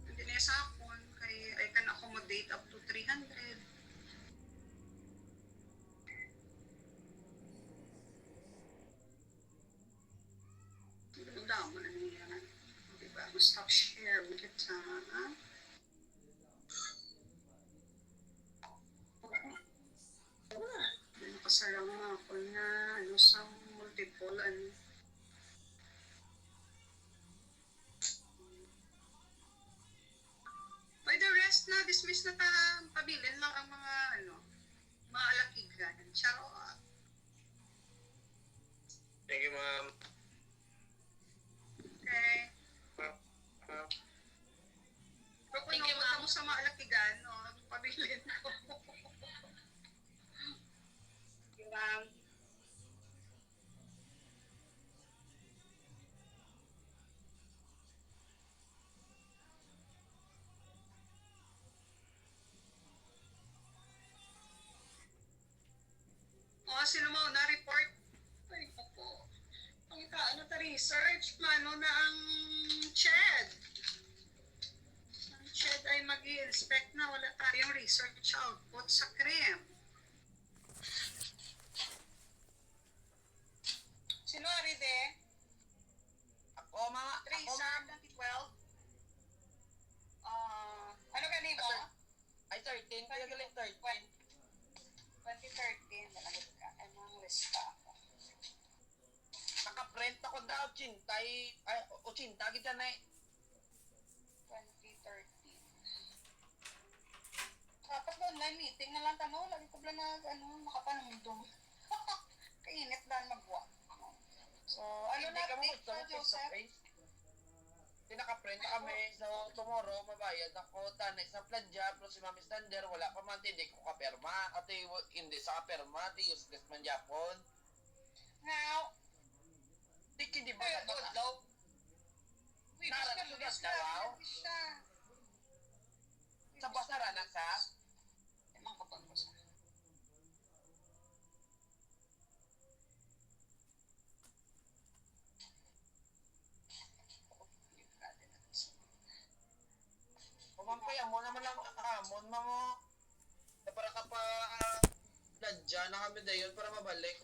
Hindi na sa akon, kay I can accommodate up to 300. Damo na niya. Diba? Stop share with it. Nakasarang ako na sa multiple By the rest na, dismiss na pabilin lang ang mga mga alakigan. Charot. Thank you ma'am. Okay. Pero kung napunta mo sa mga alakigan, pabilin ko. Ma'am. Sino mo na-report? Ay, po. Ang research, plano na ang CHED. Ang CHED ay mag-i-inspect na wala tayong research output sa CREM. Sino Aride? Ako mga, Tracer, 2012. Ano ganin mo? ay 13, kaya galing 13. 2013, nalagay ka. Anong lista ako? Naka-print ako daw, chintay, ay, o chinta, kita na 2013. Dapat online meeting na lang tanong. Lagi ko ba na nakapanundong. Kainit lang magwa. So, ano Hindi na ka mo update gusto pa, mo face to Joseph? face? Pinaka-print kami, so tomorrow mabayad ako, tanay sa pladya, plus si Mami Stander, wala pa man, hindi ko kaperma, at hindi sa kaperma, di useless man Japon. Now, Di kindi ba kaya sa Dodlaw. Nara na sugat na, wow. Sa basara na sa? Emang kapan ko sa. Kumampaya mo naman lang hamon mo mo. Para ka pa pladya na kami dayon para mabalik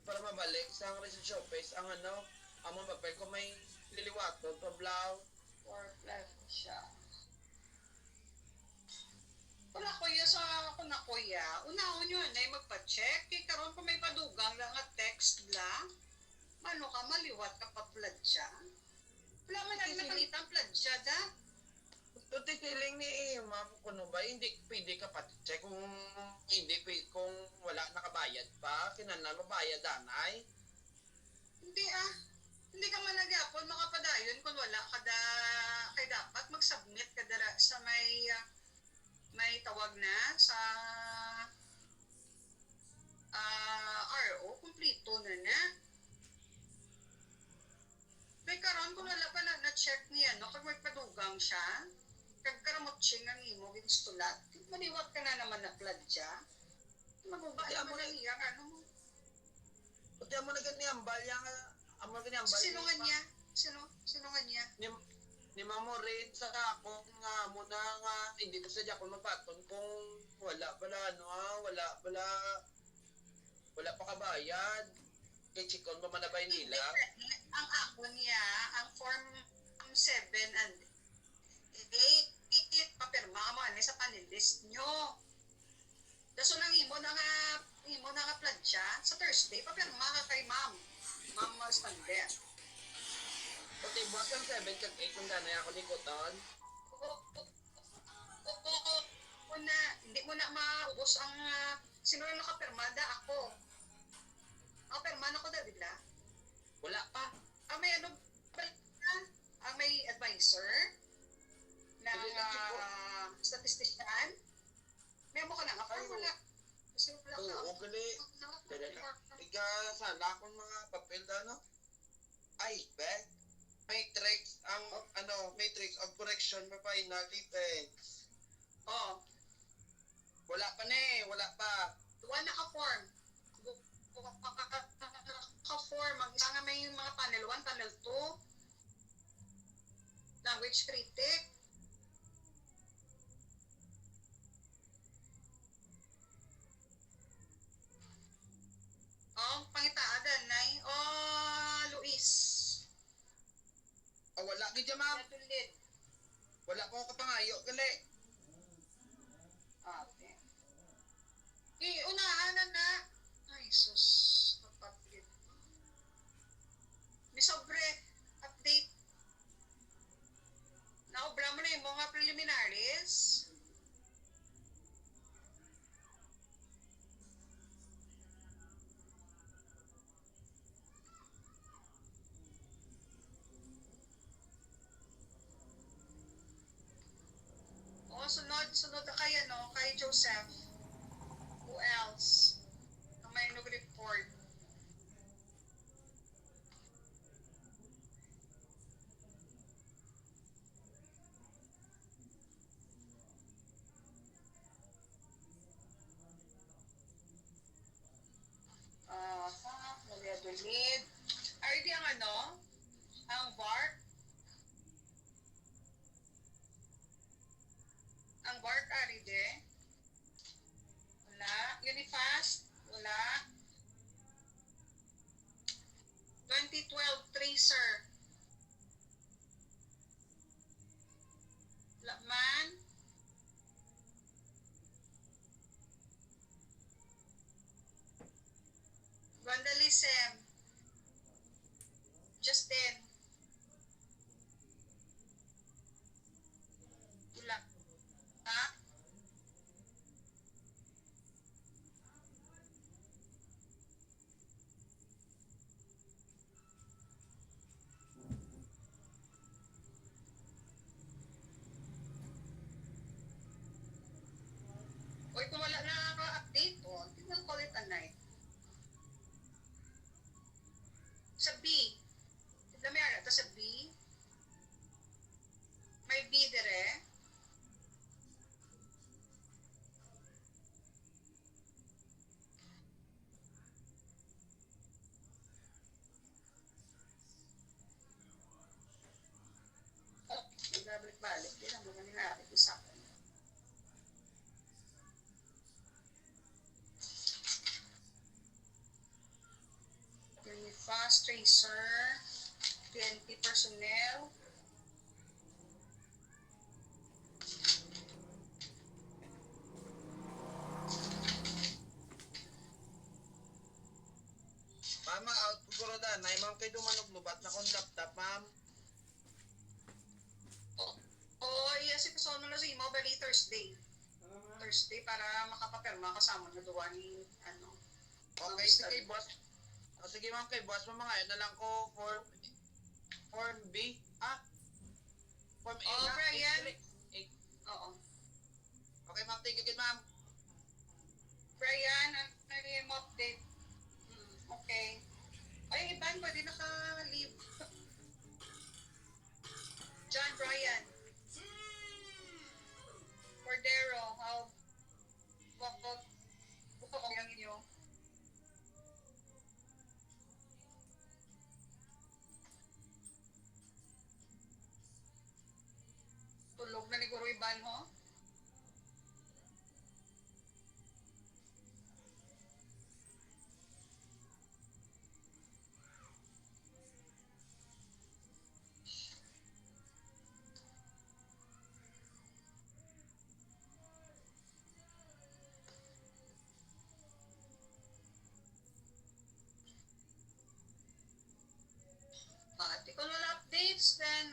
para mabalik sa ang reception office ang among papel kung may liliwaton pablaw. Or left siya. Wala kuya sa ako na kuya. Unahon yun ay magpa-check. Kaya karon kung may padugang lang at text lang. Mano ka, maliwat ka pa pladya. Wala man natin nakalitang pladya da. Tuti feeling ni ma'am kuno ba hindi pwede ka pa-check kung hindi pwede kung wala nakabayad pa kinahanglan mabayad danay. Hindi ah. Hindi ka man nagapon makapadayon kung wala ka da kay dapat mag-submit ka dara sa may tawag na sa RO kumplito na. May karon kung wala pa na-check niya no kag magpadugang siya kag karamot ching ang imo ginstulat maliwat ka na naman na pladya maguba Di naman mo ang iya ano mo. Tuti mo na gani ambal yang amo gani ambal. Sino nga niya? Sino nga niya? Ni mamo rin sa ako nga mo na nga hindi ko sadya ko magpaton kung wala pa kabayad kay chikon pa manabay nila. Ang ako niya, ang form 7 and 8 papirma mo ani sa panelist nyo. Daso nang imo na nga pladya sa Thursday papirma ka kay ma'am Stander. Tuti buwas ang 7 kag 8 kung danay ako likoton. Una, hindi mo na maubos ang sino yung nakapirmada ako. Nakapirma na ko da bigla. Wala pa. Ang may ano ang may advisor ng statistician. May mo ka na nga wala. Kasi wala ka. Oo, gali. Iga sana akong mga papel no? Ay, be. Matrix of correction pa final defense. Oh, Wala pa. duwa na ka-form. Ka-form. Ang isa nga may mga panel 1, panel 2. Language critic. Oh, pangitaadan, Nay. Oh, Luis. Wala gid ma'am. Natulid. Wala ko kapangayo gali. Ate. Unahan na. Ay, sus. Napaplit. May sobre. Update. Naobra mo na yung mga preliminaries. O, sunod na kaya, no? Kay Joseph. Who else? Ang may nag-report. Maria Dolid. RD ang ano? Ang VARC. Ang VARC, RD. Wala. Unifast. Wala. 2012 Tracer. Wala man. Vandalism. Justin. Wala. Ha? tracer, PNP personnel. Mama, out ko ro da. Nay, ma'am, kayo dumanog lubat na kong tap-tap, ma'am. Oh, yes, ito so na sa imo bali Thursday. Thursday para makapapirma kasama na duwa ni ano. Okay, sige kay boss. O, sige ma'am, kay boss mo mga yun na lang ko form B. Ah? Form A Oh, na? Brian. Eight. Oo. Okay ma'am, thank you, good ma'am. Brian, ano yung update? Okay. Ay, Ivan, pwede naka-leave. John, Brian. Cordero, how about buka ko yung inyo? Tulog na ni Guru Ivan, ho? At kung wala updates, then